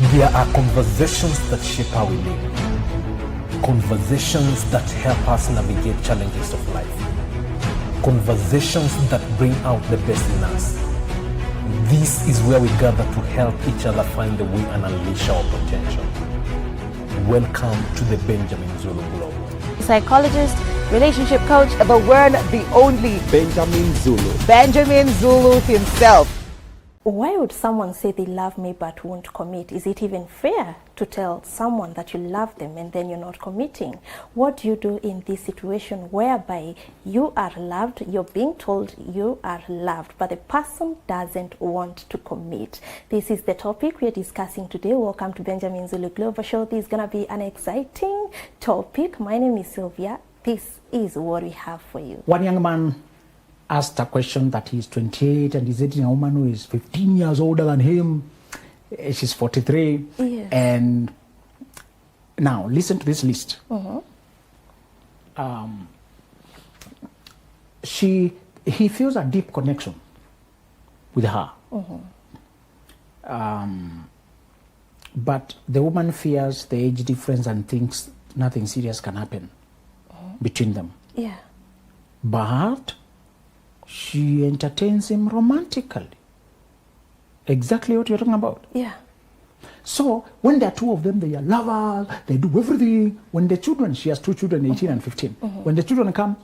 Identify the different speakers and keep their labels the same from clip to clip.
Speaker 1: There are conversations that shape how we live. Conversations that help us navigate challenges of life. Conversations that bring out the best in us. This is where we gather to help each other find the way and unleash our potential. Welcome to the Benjamin Zulu Globe.
Speaker 2: Psychologist, relationship coach, the one, the only
Speaker 3: Benjamin Zulu.
Speaker 2: Benjamin Zulu himself.
Speaker 4: Why would someone say they love me but won't commit? Is it even fair to tell someone that you love them and then you're not committing? What do you do in this situation whereby you are loved, you're being told you are loved, but the person doesn't want to commit? This is the topic we're discussing today. Welcome to Benjamin Zulu Global Show. This is going to be an exciting topic. My name is Sylvia. This is what we have for you.
Speaker 3: One young man asked a question that he's 28 and he's dating a woman who is 15 years older than him. She's 43.
Speaker 4: Yes.
Speaker 3: And now listen to this list. He feels a deep connection with her. But the woman fears the age difference and thinks nothing serious can happen between them.
Speaker 4: Yeah.
Speaker 3: But she entertains him romantically. Exactly what you're talking about.
Speaker 4: Yeah.
Speaker 3: So when there are two of them, they are lovers, they do everything. When the children, she has two children, 18 and 15. When the children come,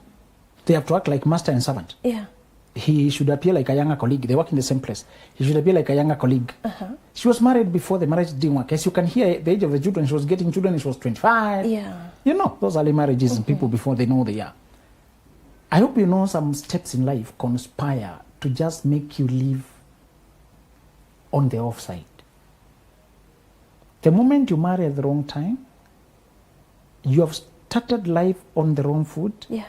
Speaker 3: they have to act like master and servant.
Speaker 4: Yeah.
Speaker 3: He should appear like a younger colleague. They work in the same place. He should appear like a younger colleague. She was married before the marriage didn't work. As you can hear, the age of the children, she was getting children, she was 25.
Speaker 4: Yeah.
Speaker 3: You know, those early marriages and people before they know they are. I hope you know some steps in life conspire to just make you live on the offside. The moment you marry at the wrong time, you have started life on the wrong foot.
Speaker 4: Yeah.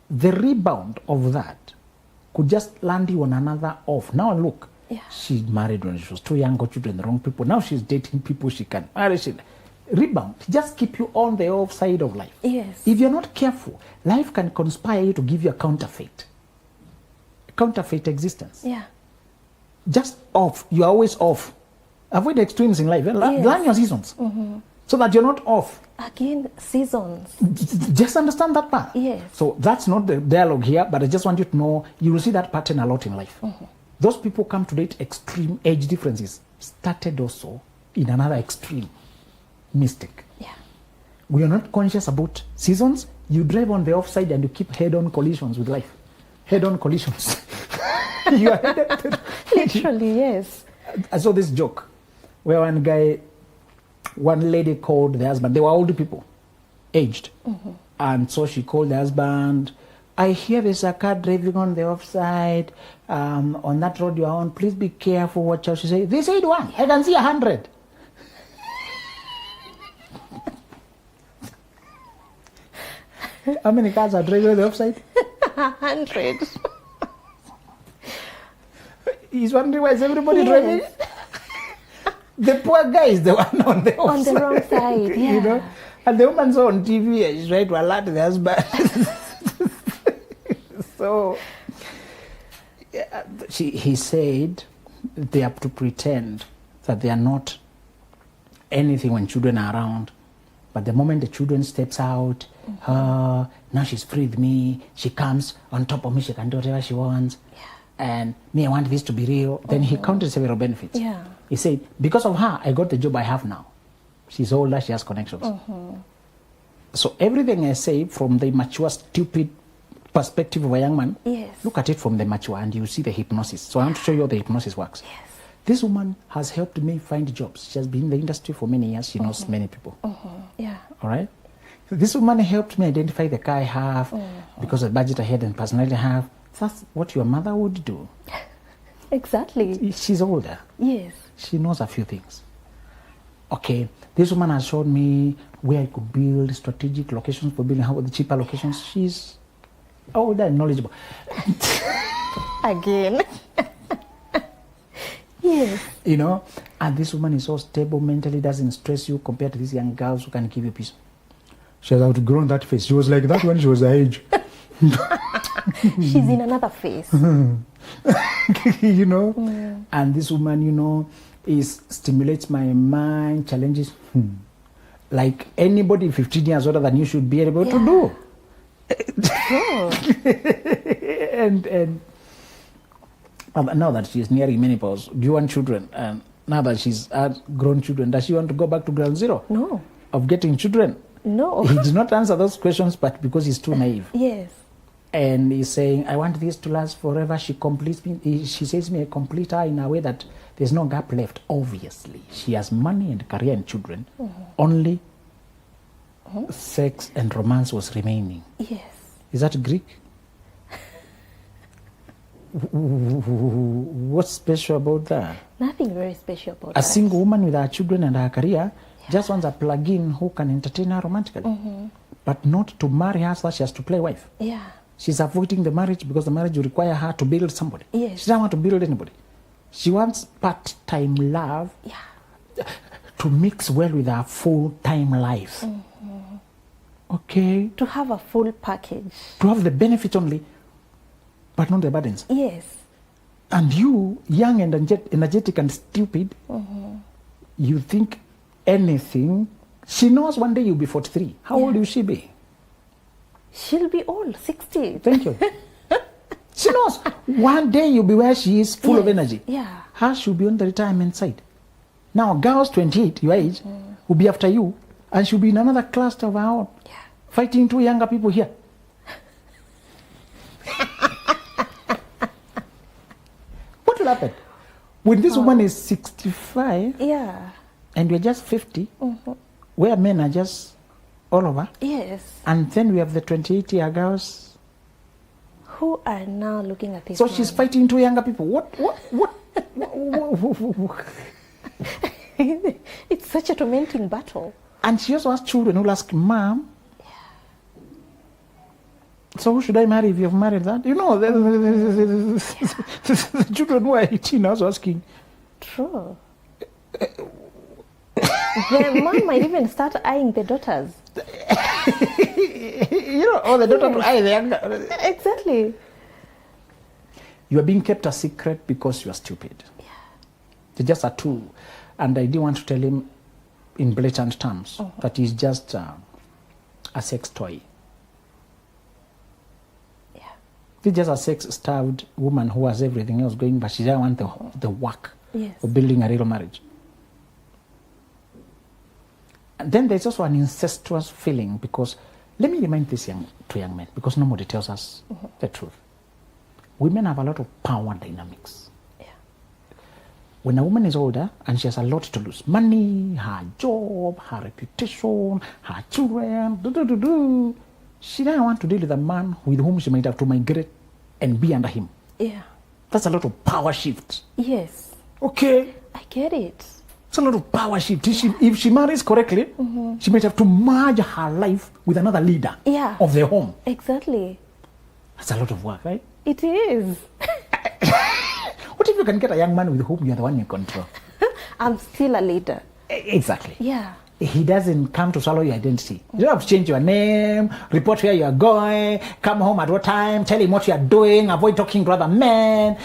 Speaker 3: The rebound of that could just land you on another off. Now look,
Speaker 4: Yeah.
Speaker 3: she married when she was too young, got children, the wrong people. Now she's dating people she can marry. Rebound, just keep you on the offside of life.
Speaker 4: Yes.
Speaker 3: If you're not careful, life can conspire you to give you a counterfeit existence.
Speaker 4: Yeah.
Speaker 3: Just off, you're always off. Avoid extremes in life. Learn your seasons so that you're not off.
Speaker 4: Again, seasons.
Speaker 3: Just understand that part.
Speaker 4: Yes.
Speaker 3: So that's not the dialogue here, but I just want you to know you will see that pattern a lot in life. Those people come to date extreme age differences started also in another extreme mistake.
Speaker 4: Yeah.
Speaker 3: We are not conscious about seasons. You drive on the offside and you keep head-on collisions with life. Head-on collisions. You are headed to
Speaker 4: Literally, yes.
Speaker 3: I saw this joke where one lady called the husband. They were older people, aged. And so she called the husband. I hear there's a car driving on the offside. On that road you are on. Please be careful. Watch out. She said, they said one. I can see 100. How many cars are driving on the offside?
Speaker 4: 100.
Speaker 3: He's wondering why is everybody
Speaker 4: Yes.
Speaker 3: driving? The poor guy is the one on the
Speaker 4: On
Speaker 3: offside.
Speaker 4: the wrong side, yeah.
Speaker 3: You know? And the woman's on TV and she's trying to alert the husband. So, he said they have to pretend that they are not anything when children are around. But the moment the children steps out, now she's free with me. She comes on top of me. She can do whatever she wants.
Speaker 4: Yeah.
Speaker 3: And me, I want this to be real. Then he counted several benefits.
Speaker 4: Yeah.
Speaker 3: He said, because of her, I got the job I have now. She's older, she has connections. So everything I say from the mature, stupid perspective of a young man,
Speaker 4: Yes.
Speaker 3: look at it from the mature and you see the hypnosis. So I want to show you how the hypnosis works.
Speaker 4: Yes.
Speaker 3: This woman has helped me find jobs. She has been in the industry for many years. She knows many people.
Speaker 4: Yeah.
Speaker 3: All right? This woman helped me identify the car I have because of the budget I had and personality I have. That's what your mother would do.
Speaker 4: Exactly.
Speaker 3: She's older.
Speaker 4: Yes.
Speaker 3: She knows a few things. Okay, this woman has shown me where I could build strategic locations for building the cheaper locations. She's older and knowledgeable.
Speaker 4: Again. Yes.
Speaker 3: You know, and this woman is so stable mentally, doesn't stress you compared to these young girls who can give you peace. She has outgrown that face. She was like that when she was her age.
Speaker 4: She's in another phase.
Speaker 3: You know, and this woman, you know, is stimulates my mind, challenges. Like anybody 15 years older than you should be able to do.
Speaker 4: Sure.
Speaker 3: And now that she's nearing menopause, do you want children? And now that she's had grown children, does she want to go back to ground zero?
Speaker 4: No.
Speaker 3: Of getting children?
Speaker 4: No.
Speaker 3: He did not answer those questions, but because he's too naive.
Speaker 4: Yes.
Speaker 3: And he's saying, I want this to last forever. She completes me. She says me, I complete her in a way that there's no gap left. Obviously, she has money and career and children. Only sex and romance was remaining.
Speaker 4: Yes.
Speaker 3: Is that Greek? What's special about that?
Speaker 4: Nothing very special about
Speaker 3: A
Speaker 4: that.
Speaker 3: single woman with her children and her career just wants a plug-in who can entertain her romantically, but not to marry her so that she has to play wife.
Speaker 4: Yeah.
Speaker 3: She's avoiding the marriage because the marriage will require her to build somebody.
Speaker 4: Yes.
Speaker 3: She doesn't want to build anybody. She wants part-time love to mix well with her full-time life. Okay?
Speaker 4: To have a full package.
Speaker 3: To have the benefit only, but not the burdens.
Speaker 4: Yes.
Speaker 3: And you, young and energetic and stupid, you think anything. She knows one day you'll be 43. How old will she be?
Speaker 4: She'll be old, 60.
Speaker 3: Thank you. She knows one day you'll be where she is, full of energy.
Speaker 4: Yeah.
Speaker 3: Her she'll be on the retirement side. Now, girls 28, your age, will be after you, and she'll be in another cluster of her own, fighting two younger people here. What will happen? When this woman is 65,
Speaker 4: Yeah.
Speaker 3: and we're just 50, where men are just all over,
Speaker 4: Yes.
Speaker 3: and then we have the 28-year girls.
Speaker 4: Who are now looking at this
Speaker 3: So she's fighting two younger people. What?
Speaker 4: It's such a tormenting battle.
Speaker 3: And she also has children who'll ask, Mom, so who should I marry if you've married that? You know, the children who are 18 also asking.
Speaker 4: True. The mom might even start eyeing the daughters.
Speaker 3: You know, the daughter will eye the younger.
Speaker 4: Exactly.
Speaker 3: You are being kept a secret because you are stupid.
Speaker 4: Yeah.
Speaker 3: You're just a tool. And I didn't want to tell him in blatant terms that he's just a sex toy.
Speaker 4: Yeah.
Speaker 3: She's just a sex-starved woman who has everything else going, but she doesn't want the work
Speaker 4: Yes.
Speaker 3: of building a real marriage. And then there's also an incestuous feeling, because let me remind this to young men, because nobody tells us the truth. Women have a lot of power dynamics.
Speaker 4: Yeah.
Speaker 3: When a woman is older and she has a lot to lose, money, her job, her reputation, her children, she doesn't want to deal with a man with whom she might have to migrate and be under him.
Speaker 4: Yeah.
Speaker 3: That's a lot of power shift.
Speaker 4: Yes.
Speaker 3: Okay?
Speaker 4: I get it.
Speaker 3: It's a lot of power shift. If she marries correctly, she might have to merge her life with another leader of the home.
Speaker 4: Exactly.
Speaker 3: That's a lot of work, right?
Speaker 4: It is.
Speaker 3: What if you can get a young man with whom you're the one you control?
Speaker 4: I'm still a leader.
Speaker 3: Exactly.
Speaker 4: Yeah.
Speaker 3: He doesn't come to swallow your identity. You don't have to change your name, report where you are going, come home at what time, tell him what you are doing, avoid talking to other men,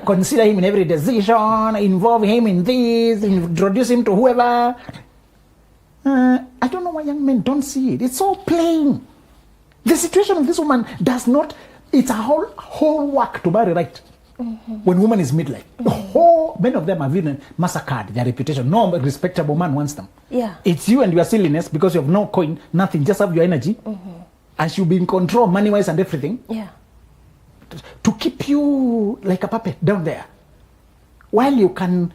Speaker 3: consider him in every decision, involve him in this, introduce him to whoever. I don't know why young men don't see it. It's so plain. The situation of this woman does not, it's a whole work to marry right. When woman is midlife, many of them have even massacred their reputation. No respectable man wants them.
Speaker 4: Yeah.
Speaker 3: It's you and your silliness, because you have no coin, nothing, just have your energy, and she'll be in control money-wise and everything,
Speaker 4: Yeah.
Speaker 3: to keep you like a puppet down there, while you can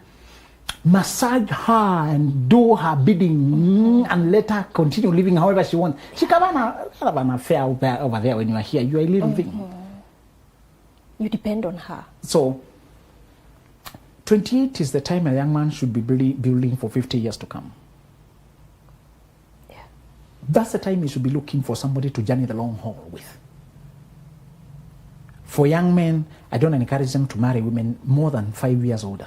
Speaker 3: massage her and do her bidding and let her continue living however she wants. She can have an affair over there when you are here. You are a little thing.
Speaker 4: You depend on her.
Speaker 3: So 28 is the time a young man should be building for 50 years to come.
Speaker 4: Yeah.
Speaker 3: That's the time he should be looking for somebody to journey the long haul with. For young men, I don't encourage them to marry women more than 5 years older.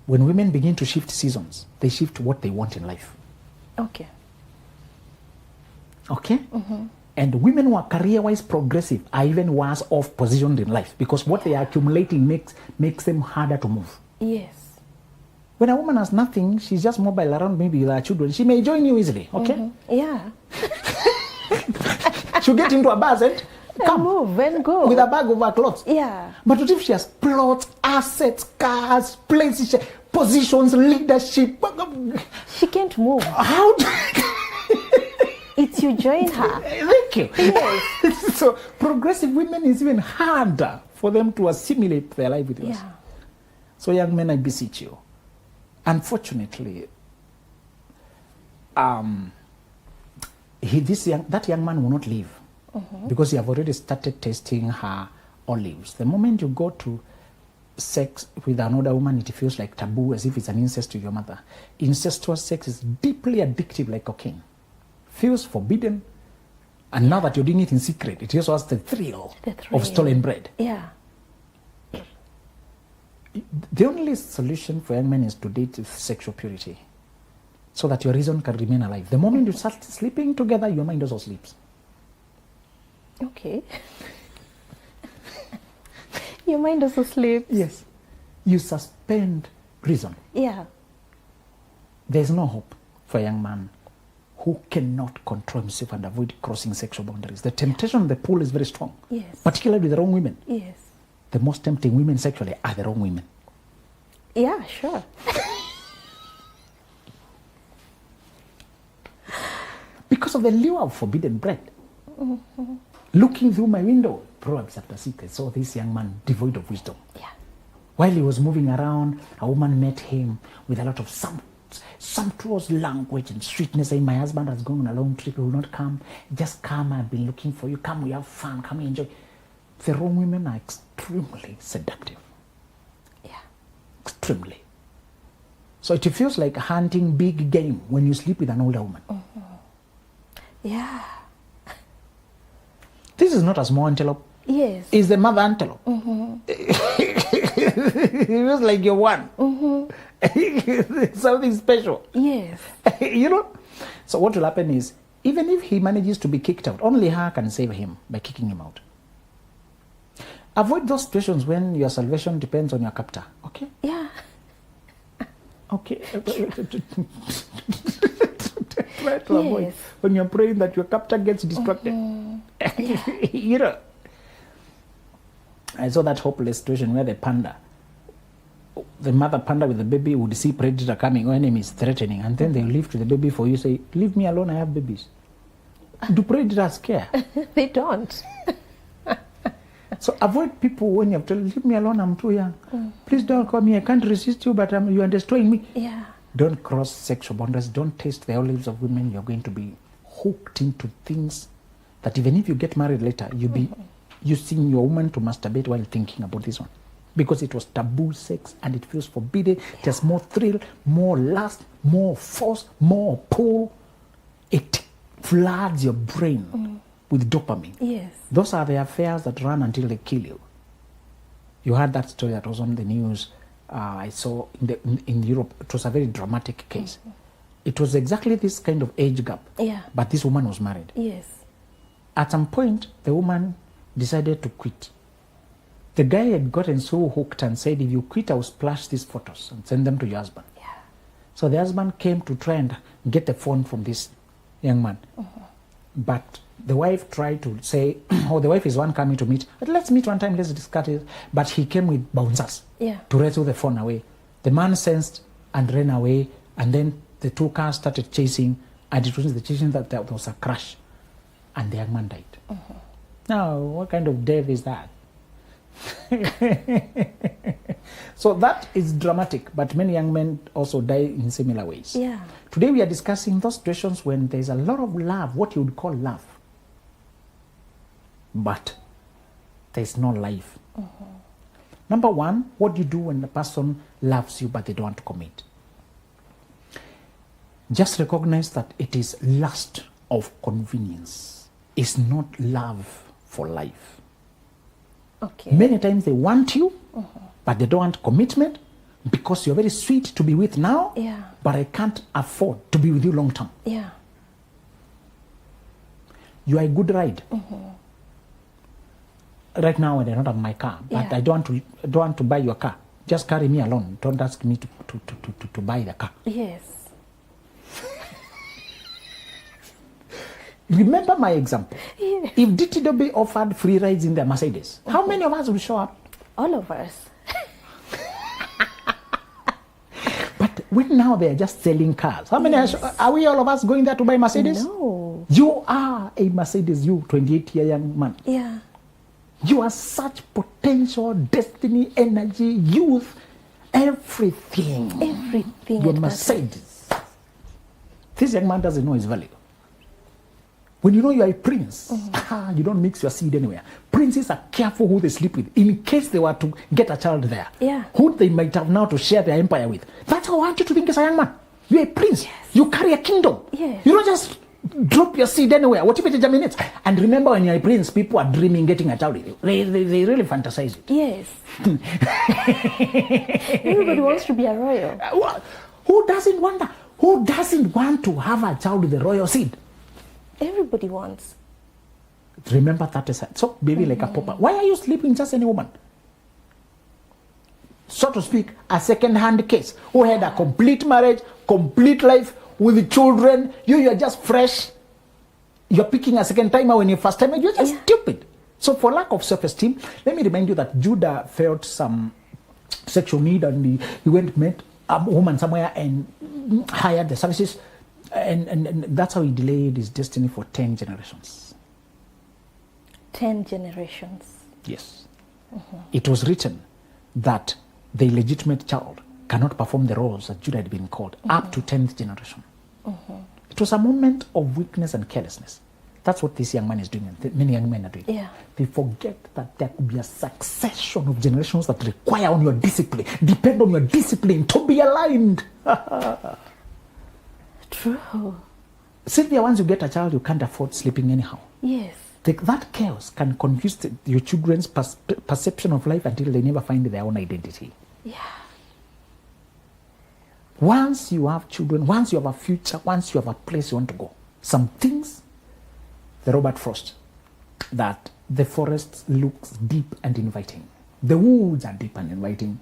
Speaker 3: When women begin to shift seasons, they shift what they want in life.
Speaker 4: Okay.
Speaker 3: Okay? And women who are career-wise progressive are even worse off positioned in life, because what they are accumulating makes them harder to move.
Speaker 4: Yes.
Speaker 3: When a woman has nothing, she's just mobile around maybe with her children. She may join you easily, okay?
Speaker 4: Yeah.
Speaker 3: She'll get into a bus and come.
Speaker 4: Move and go.
Speaker 3: With a bag of her clothes.
Speaker 4: Yeah.
Speaker 3: But what if she has plots, assets, cars, places, positions, leadership?
Speaker 4: She can't move.
Speaker 3: How do
Speaker 4: It's you join her.
Speaker 3: Thank you.
Speaker 4: Yes.
Speaker 3: So progressive women is even harder for them to assimilate their life with yours.
Speaker 4: Yeah.
Speaker 3: So young men, I beseech you. Unfortunately, that young man will not leave because you have already started tasting her olives. The moment you go to sex with another woman, it feels like taboo, as if it's an incest to your mother. Incestuous sex is deeply addictive, like cocaine. Feels forbidden, and now that you're doing it in secret, it also has the thrill of stolen bread.
Speaker 4: Yeah.
Speaker 3: The only solution for young men is to date with sexual purity, so that your reason can remain alive. The moment you start sleeping together, your mind also sleeps.
Speaker 4: Okay. Your mind also sleeps.
Speaker 3: Yes. You suspend reason.
Speaker 4: Yeah.
Speaker 3: There's no hope for a young man who cannot control himself and avoid crossing sexual boundaries. The temptation on the pool is very strong.
Speaker 4: Yes.
Speaker 3: Particularly with the wrong women.
Speaker 4: Yes.
Speaker 3: The most tempting women sexually are the wrong women.
Speaker 4: Yeah, sure.
Speaker 3: Because of the lure of forbidden bread. Looking through my window, Proverbs chapter 6, I saw this young man devoid of wisdom.
Speaker 4: Yeah.
Speaker 3: While he was moving around, a woman met him with a lot of sumptuous language and sweetness, saying, my husband has gone on a long trip, he will not come. Just come, I've been looking for you. Come, we have fun, come enjoy. The wrong women are extremely seductive.
Speaker 4: Yeah.
Speaker 3: Extremely. So it feels like hunting big game when you sleep with an older woman.
Speaker 4: Yeah.
Speaker 3: This is not a small antelope.
Speaker 4: Yes.
Speaker 3: It's the mother antelope. It feels like you're one. Something special.
Speaker 4: Yes.
Speaker 3: You know? So what will happen is, even if he manages to be kicked out, only her can save him by kicking him out. Avoid those situations when your salvation depends on your captor. Okay?
Speaker 4: Yeah.
Speaker 3: Okay. Try to avoid
Speaker 4: Yes.
Speaker 3: when you're praying that your captor gets distracted. You know? I saw that hopeless situation where the mother panda with the baby would see predator coming or enemies threatening, and then they'll leave to the baby for you, say, leave me alone, I have babies. Do predators care?
Speaker 4: They don't.
Speaker 3: So avoid people when you have to leave me alone, I'm too young. Please don't call me, I can't resist you, but you are destroying me.
Speaker 4: Yeah.
Speaker 3: Don't cross sexual boundaries. Don't taste the olives of women. You're going to be hooked into things that even if you get married later, you'll be using your woman to masturbate while thinking about this one. Because it was taboo sex and it feels forbidden. There's more thrill, more lust, more force, more pull. It floods your brain with dopamine.
Speaker 4: Yes.
Speaker 3: Those are the affairs that run until they kill you. You heard that story that was on the news. I saw in Europe. It was a very dramatic case. It was exactly this kind of age gap.
Speaker 4: Yeah.
Speaker 3: But this woman was married.
Speaker 4: Yes.
Speaker 3: At some point, the woman decided to quit. The guy had gotten so hooked and said, if you quit, I'll splash these photos and send them to your husband.
Speaker 4: Yeah.
Speaker 3: So the husband came to try and get the phone from this young man. But the wife tried to say, oh, the wife is one coming to meet. Let's meet one time, let's discuss it. But he came with bouncers to wrestle the phone away. The man sensed and ran away, and then the two cars started chasing, and it was the chasing that there was a crash, and the young man died. Now, what kind of death is that? So that is dramatic, but many young men also die in similar ways.
Speaker 4: Yeah.
Speaker 3: Today we are discussing those situations when there's a lot of love, what you would call love, but there's no life. Number one, what do you do when the person loves you but they don't want to commit? Just recognize that it is lust of convenience. It's not love for life.
Speaker 4: Okay.
Speaker 3: Many times they want you, but they don't want commitment because you're very sweet to be with now,
Speaker 4: Yeah.
Speaker 3: but I can't afford to be with you long term.
Speaker 4: Yeah.
Speaker 3: You are a good ride. Right now I don't have my car, but
Speaker 4: Yeah.
Speaker 3: I don't want to buy your car Just carry me alone. Don't ask me to buy the car.
Speaker 4: Yes.
Speaker 3: Remember my example.
Speaker 4: Yes.
Speaker 3: If DTW offered free rides in their Mercedes, how many of us would show up?
Speaker 4: All of us.
Speaker 3: But when now they are just selling cars, how many are we all of us going there to buy Mercedes?
Speaker 4: No.
Speaker 3: You are a Mercedes, you 28-year young man.
Speaker 4: Yeah.
Speaker 3: You are such potential, destiny, energy, youth, everything.
Speaker 4: Everything.
Speaker 3: You're
Speaker 4: at that
Speaker 3: Mercedes. This young man doesn't know his value. When you know you are a prince, you don't mix your seed anywhere. Princes are careful who they sleep with in case they were to get a child there.
Speaker 4: Yeah.
Speaker 3: Who they might have now to share their empire with. That's how I want you to think as a young man. You're a prince.
Speaker 4: Yes.
Speaker 3: You carry a kingdom.
Speaker 4: Yes.
Speaker 3: You don't just drop your seed anywhere. What if it germinates? And remember, when you're a prince, people are dreaming getting a child with you. They really fantasize it.
Speaker 4: Yes. Everybody wants to be a royal.
Speaker 3: Who doesn't want that? Who doesn't want to have a child with the royal seed?
Speaker 4: Everybody wants.
Speaker 3: Remember that is so baby like a pauper. Why are you sleeping just any woman? So to speak, a second-hand case who had a complete marriage, complete life with children. You are just fresh. You're picking a second timer when you first time. You're just stupid. So for lack of self-esteem, let me remind you that Judah felt some sexual need and he went met a woman somewhere and hired the services. And that's how he delayed his destiny for 10 generations.
Speaker 4: 10 generations.
Speaker 3: Yes. It was written that the illegitimate child cannot perform the roles that Judah had been called up to 10th generation. It was a moment of weakness and carelessness. That's what this young man is doing, and many young men are doing.
Speaker 4: Yeah.
Speaker 3: They forget that there could be a succession of generations that require on your discipline, depend on your discipline to be aligned.
Speaker 4: True.
Speaker 3: Sylvia, once you get a child, you can't afford sleeping anyhow.
Speaker 4: Yes.
Speaker 3: That chaos can confuse your children's perception of life until they never find their own identity.
Speaker 4: Yeah.
Speaker 3: Once you have children, once you have a future, once you have a place you want to go, some things, the Robert Frost, that the forest looks deep and inviting. The woods are deep and inviting,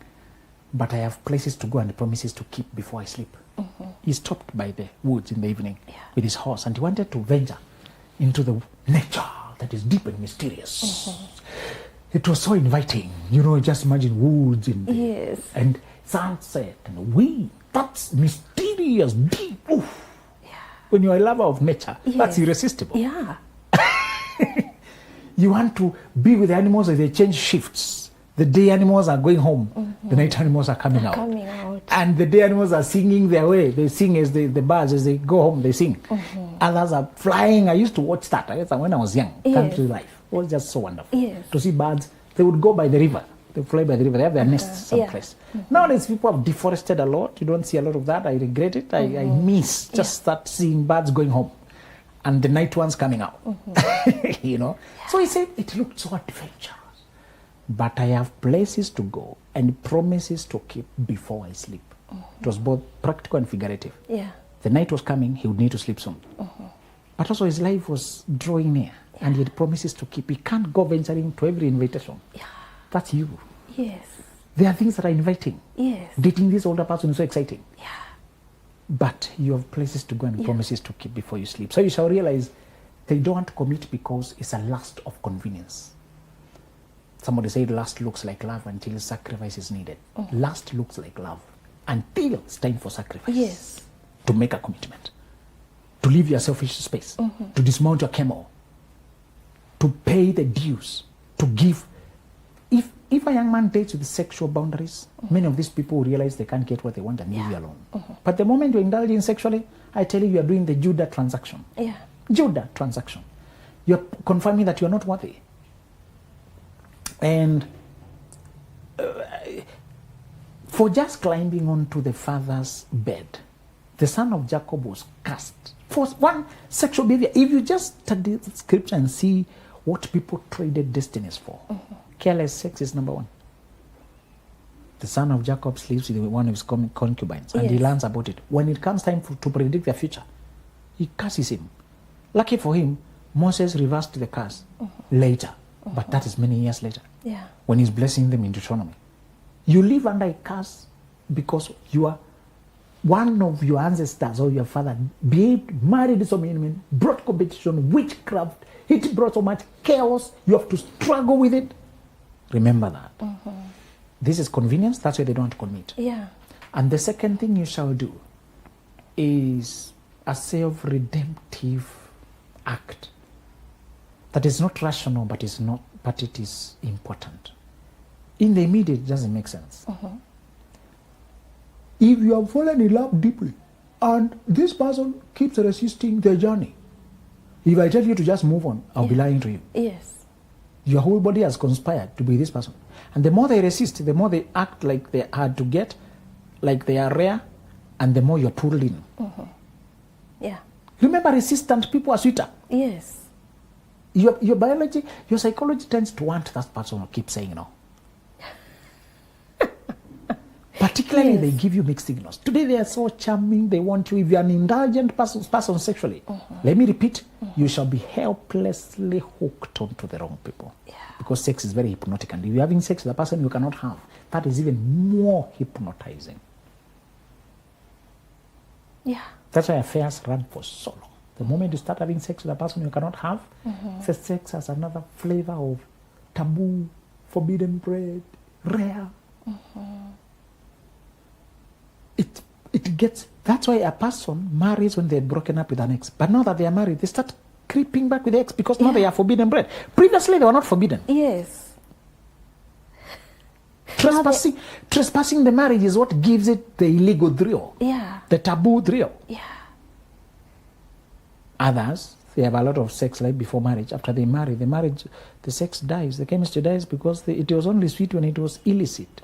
Speaker 3: but I have places to go and promises to keep before I sleep. He stopped by the woods in the evening with his horse, and he wanted to venture into the nature that is deep and mysterious. It was so inviting. You know, just imagine woods and sunset and wind. That's mysterious, deep. Oof.
Speaker 4: Yeah.
Speaker 3: When you're a lover of nature, that's irresistible.
Speaker 4: Yeah.
Speaker 3: You want to be with the animals as they change shifts. The day animals are going home, the night animals are coming out. And the day animals are singing their way. They sing as the birds, as they go home, they sing. Others are flying. I used to watch that when I was young. Country life. It was just so wonderful.
Speaker 4: Yes.
Speaker 3: To see birds. They would go by the river. They fly by the river. They have their nests someplace. Nowadays, people have deforested a lot. You don't see a lot of that. I regret it. I miss just start seeing birds going home and the night ones coming out. You know? So he said, it looked so adventurous. But I have places to go and promises to keep before I sleep. It was both practical and figurative.
Speaker 4: Yeah.
Speaker 3: The night was coming, he would need to sleep soon. But also his life was drawing near, and he had promises to keep. He can't go venturing to every invitation.
Speaker 4: Yeah.
Speaker 3: That's you.
Speaker 4: Yes.
Speaker 3: There are things that are inviting.
Speaker 4: Yes.
Speaker 3: Dating this older person is so exciting.
Speaker 4: Yeah.
Speaker 3: But you have places to go and promises to keep before you sleep. So you shall realize they don't want to commit because it's a lust of convenience. Somebody said lust looks like love until sacrifice is needed. Lust looks like love until it's time for sacrifice.
Speaker 4: Yes.
Speaker 3: To make a commitment. To leave your selfish space. To dismount your camel. To pay the dues. To give. If a young man dates with sexual boundaries, many of these people will realize they can't get what they want and leave you alone. But the moment you indulge in sexually, I tell you are doing the Judah transaction.
Speaker 4: Yeah.
Speaker 3: Judah transaction. You're confirming that you're not worthy. And for just climbing onto the father's bed, the son of Jacob was cast for one sexual behavior. If you just study the scripture and see what people traded destinies for, careless sex is number one. The son of Jacob sleeps with one of his concubines, and he learns about it. When it comes time to predict their future, he curses him. Lucky for him, Moses reversed the curse later, but that is many years later.
Speaker 4: Yeah.
Speaker 3: When he's blessing them in Deuteronomy. You live under a curse because you are one of your ancestors or your father behaved, married so many men, brought competition, witchcraft. It brought so much chaos. You have to struggle with it. Remember that. This is convenience. That's why they don't commit.
Speaker 4: Yeah.
Speaker 3: And the second thing you shall do is a self-redemptive act that is not rational, but it is important. In the immediate, it doesn't make sense. If you have fallen in love deeply and this person keeps resisting the journey, if I tell you to just move on, I'll be lying to you.
Speaker 4: Yes.
Speaker 3: Your whole body has conspired to be this person. And the more they resist, the more they act like they're hard to get, like they are rare, and the more you're pulled in.
Speaker 4: Yeah.
Speaker 3: Remember, resistant people are sweeter.
Speaker 4: Yes.
Speaker 3: Your biology, your psychology tends to want that person who keeps saying no. Particularly, they give you mixed signals. Today, they are so charming. They want you. If you're an indulgent person sexually, let me repeat, you shall be helplessly hooked onto the wrong people.
Speaker 4: Yeah.
Speaker 3: Because sex is very hypnotic. And if you're having sex with a person you cannot have, that is even more hypnotizing.
Speaker 4: Yeah.
Speaker 3: That's why affairs run for so long. The moment you start having sex with a person you cannot have, the sex has another flavor of taboo, forbidden bread, rare. It gets, that's why a person marries when they're broken up with an ex. But now that they are married, they start creeping back with the ex because now they are forbidden bread. Previously, they were not forbidden.
Speaker 4: Yes.
Speaker 3: Trespassing the marriage is what gives it the illegal thrill.
Speaker 4: Yeah.
Speaker 3: The taboo thrill.
Speaker 4: Yeah.
Speaker 3: Others, they have a lot of sex life before marriage. After they marry, the sex dies, the chemistry dies because it was only sweet when it was illicit.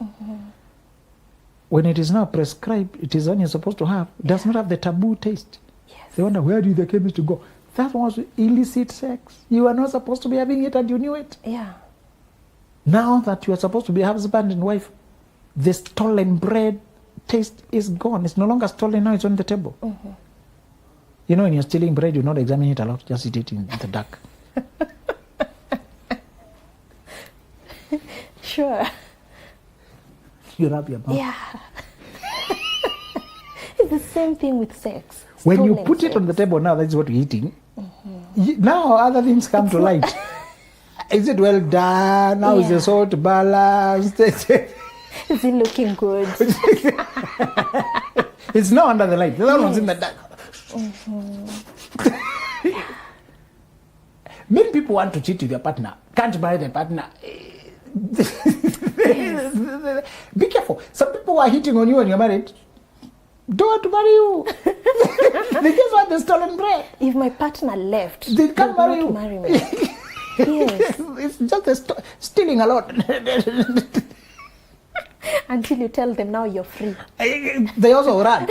Speaker 3: When it is now prescribed, it is one you're supposed to have. It does not have the taboo taste.
Speaker 4: Yes.
Speaker 3: They wonder, where did the chemistry go? That was illicit sex. You were not supposed to be having it and you knew it.
Speaker 4: Yeah.
Speaker 3: Now that you are supposed to be husband and wife, the stolen bread taste is gone. It's no longer stolen, now it's on the table. You know, when you're stealing bread, you not examine it a lot, just eat it in the dark.
Speaker 4: Sure.
Speaker 3: You rub your mouth.
Speaker 4: Yeah. It's the same thing with sex.
Speaker 3: When you
Speaker 4: Stolen
Speaker 3: put
Speaker 4: sex.
Speaker 3: it on the table, now that's what you're eating. Now other things come to light. Is it well done? Now is the salt balanced?
Speaker 4: Is it looking good?
Speaker 3: It's not under the light. The other one's in the dark. Many people want to cheat with their partner. Can't marry their partner. Be careful. Some people are hitting on you when you're married. Don't marry you. They just want the stolen bread.
Speaker 4: If my partner left,
Speaker 3: They can't marry
Speaker 4: not
Speaker 3: you.
Speaker 4: marry me. Yes.
Speaker 3: It's just stealing a lot.
Speaker 4: Until you tell them now you're free.
Speaker 3: They also run.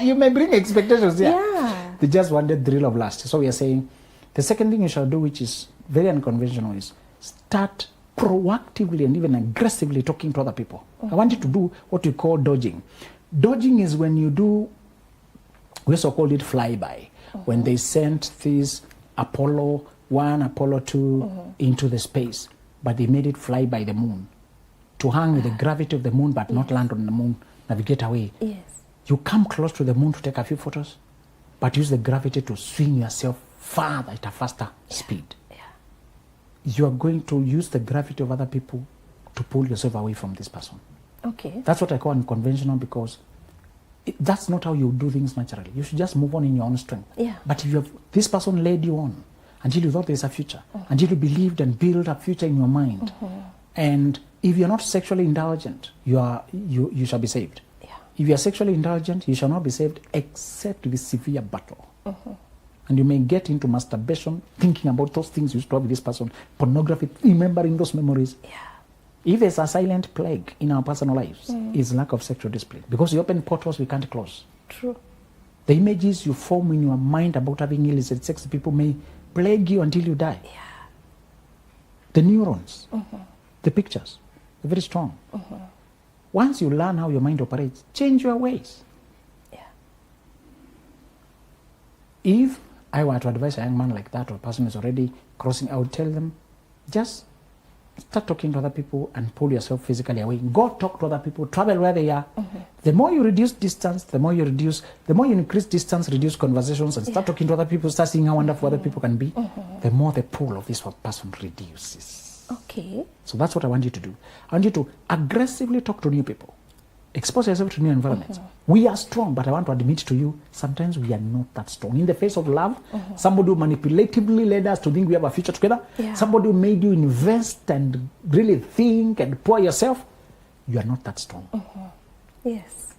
Speaker 3: You may bring expectations here.
Speaker 4: Yeah.
Speaker 3: They just want the thrill of lust. So we are saying the second thing you shall do, which is very unconventional, is start proactively and even aggressively talking to other people. I want you to do what we call dodging. Dodging is when you do, we also call it flyby. When they sent this Apollo 1, Apollo 2 into the space, but they made it fly by the moon to hang with the gravity of the moon but not land on the moon, navigate away.
Speaker 4: Yes.
Speaker 3: You come close to the moon to take a few photos, but use the gravity to swing yourself farther at a faster speed.
Speaker 4: Yeah.
Speaker 3: You are going to use the gravity of other people to pull yourself away from this person.
Speaker 4: Okay.
Speaker 3: That's what I call unconventional, because that's not how you do things naturally. You should just move on in your own strength.
Speaker 4: Yeah.
Speaker 3: But if you have, this person led you on until you thought there's a future, until you believed and built a future in your mind, and if you're not sexually indulgent, you shall be saved.
Speaker 4: Yeah.
Speaker 3: If you are sexually indulgent, you shall not be saved except with severe battle. And you may get into masturbation, thinking about those things you used to have with this person, pornography, remembering those memories.
Speaker 4: Yeah.
Speaker 3: If there's a silent plague in our personal lives, is lack of sexual discipline. Because you open portals we can't close.
Speaker 4: True.
Speaker 3: The images you form in your mind about having illicit sex with people may plague you until you die.
Speaker 4: Yeah.
Speaker 3: The neurons, the pictures, they're very strong. Once you learn how your mind operates, change your ways.
Speaker 4: Yeah.
Speaker 3: If I were to advise a young man like that, or a person who's already crossing, I would tell them, just start talking to other people and pull yourself physically away. Go talk to other people, travel where they are. The more you reduce distance, the more you increase distance, reduce conversations, and start talking to other people, start seeing how wonderful other people can be, the more the pull of this person reduces.
Speaker 4: Okay.
Speaker 3: So that's what I want you to do. I want you to aggressively talk to new people. Expose yourself to new environments. We are strong, but I want to admit to you, sometimes we are not that strong. In the face of love, somebody who manipulatively led us to think we have a future together, somebody who made you invest and really think and pour yourself, you are not that strong.
Speaker 4: Yes.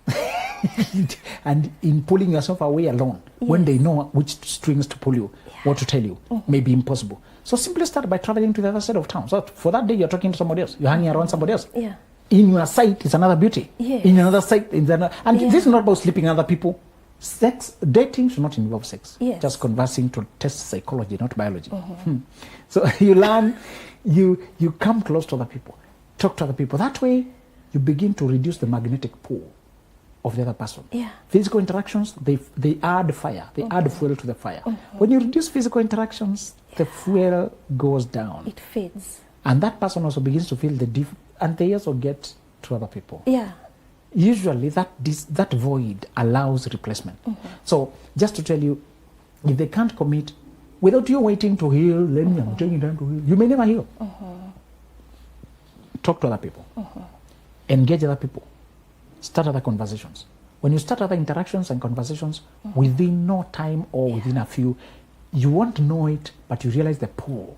Speaker 3: And in pulling yourself away alone, when they know which strings to pull you, what to tell you, may be impossible. So simply start by traveling to the other side of town. So for that day, you're talking to somebody else. You're hanging around somebody else.
Speaker 4: Yeah.
Speaker 3: In your sight is another beauty.
Speaker 4: Yes.
Speaker 3: In another sight is another. And this is not about sleeping with other people. Sex, dating should not involve sex.
Speaker 4: Yes.
Speaker 3: Just conversing to test psychology, not biology. So you learn, you come close to other people, talk to other people. That way, you begin to reduce the magnetic pull of the other person.
Speaker 4: Yeah.
Speaker 3: Physical interactions, they add fire. They add fuel to the fire. When you reduce physical interactions, the fuel goes down.
Speaker 4: It fades.
Speaker 3: And that person also begins to feel the and they also get to other people.
Speaker 4: Yeah.
Speaker 3: Usually that void allows replacement. So just to tell you, if they can't commit, without you waiting to heal, let me, I'm taking time to heal, you may never heal. Talk to other people. Engage other people. Start other conversations. When you start other interactions and conversations, within no time or within a few, you won't know it, but you realize the pull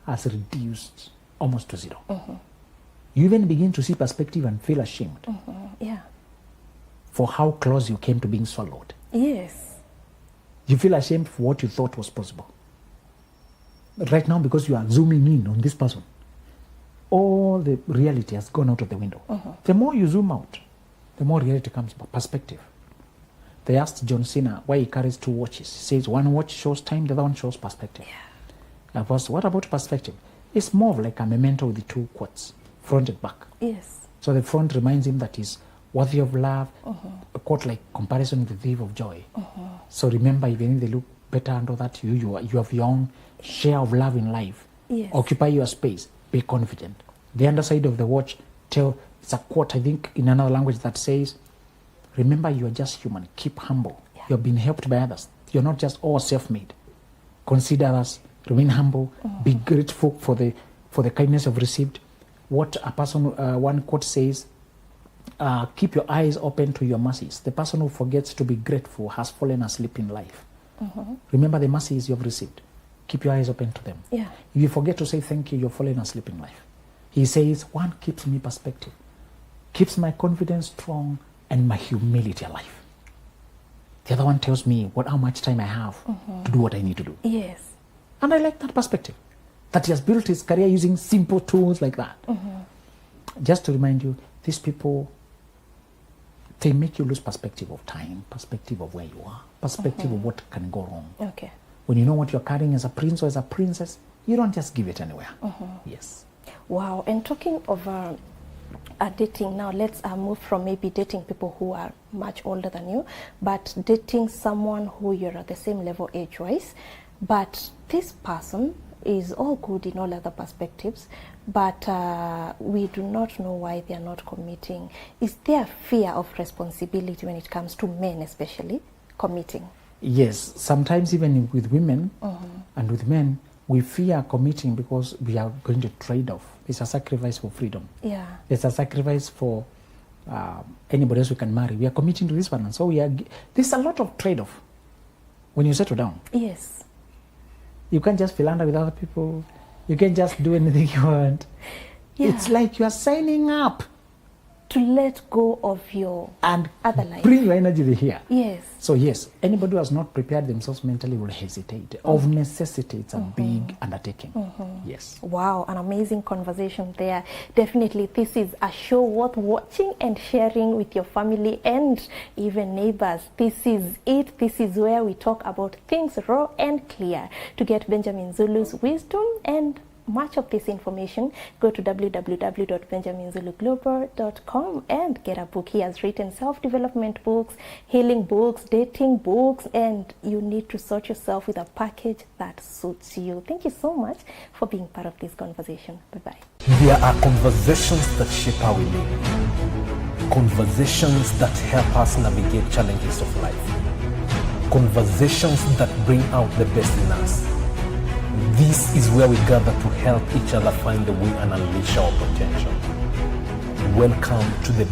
Speaker 3: has reduced almost to zero. You even begin to see perspective and feel ashamed
Speaker 4: Yeah.
Speaker 3: for how close you came to being swallowed.
Speaker 4: Yes.
Speaker 3: You feel ashamed for what you thought was possible. But right now, because you are zooming in on this person, all the reality has gone out of the window. The more you zoom out, the more reality comes back. Perspective. They asked John Cena why he carries two watches. He says one watch shows time, the other one shows perspective. Of course, what about perspective? It's more of like a memento with the two quotes, front and back.
Speaker 4: Yes.
Speaker 3: So the front reminds him that he's worthy of love, a quote like comparison with the thief of joy. So remember, even if they look better under that, you have your own share of love in life.
Speaker 4: Yes.
Speaker 3: Occupy your space, be confident. The underside of the watch, it's a quote, I think, in another language that says, remember, you are just human, keep humble. You've been helped by others. You're not just all self-made. Consider others, remain humble, be grateful for the kindness you've received. What a person, one quote says, keep your eyes open to your mercies. The person who forgets to be grateful has fallen asleep in life. Remember the mercies you've received. Keep your eyes open to them.
Speaker 4: Yeah.
Speaker 3: If you forget to say thank you, you're falling asleep in life. He says, one keeps me perspective, keeps my confidence strong, and my humility alive. The other one tells me how much time I have to do what I need to do.
Speaker 4: Yes.
Speaker 3: And I like that perspective, that he has built his career using simple tools like that. Just to remind you, these people, they make you lose perspective of time, perspective of where you are, perspective of what can go wrong.
Speaker 4: Okay.
Speaker 3: When you know what you're carrying as a prince or as a princess, you don't just give it anywhere. Yes.
Speaker 4: Wow. And talking of dating now, let's move from maybe dating people who are much older than you, but dating someone who you're at the same level age-wise, but this person is all good in all other perspectives, but we do not know why they are not committing. Is there fear of responsibility when it comes to men, especially committing?
Speaker 3: Yes, sometimes even with women and with men, we fear committing because we are going to trade off. It's a sacrifice for freedom.
Speaker 4: Yeah.
Speaker 3: It's a sacrifice for anybody else we can marry. We are committing to this one, and so there's a lot of trade-off when you settle down.
Speaker 4: Yes.
Speaker 3: You can't just philander with other people. You can't just do anything you want.
Speaker 4: Yeah.
Speaker 3: It's like you are signing up
Speaker 4: To let go of your
Speaker 3: and
Speaker 4: other life.
Speaker 3: bring your energy here.
Speaker 4: Yes.
Speaker 3: So yes, anybody who has not prepared themselves mentally will hesitate. Of necessity, it's a big undertaking. Yes.
Speaker 4: Wow, an amazing conversation there. Definitely, this is a show worth watching and sharing with your family and even neighbors. This is it. This is where we talk about things raw and clear to get Benjamin Zulu's wisdom and much of this information, go to www.benjaminzuluglobal.com and get a book. He has written self-development books, healing books, dating books, and you need to sort yourself with a package that suits you. Thank you so much for being part of this conversation. Bye-bye.
Speaker 1: There are conversations that shape how we live. Conversations that help us navigate challenges of life. Conversations that bring out the best in us. This is where we gather to help each other find the way and unleash our potential. Welcome to the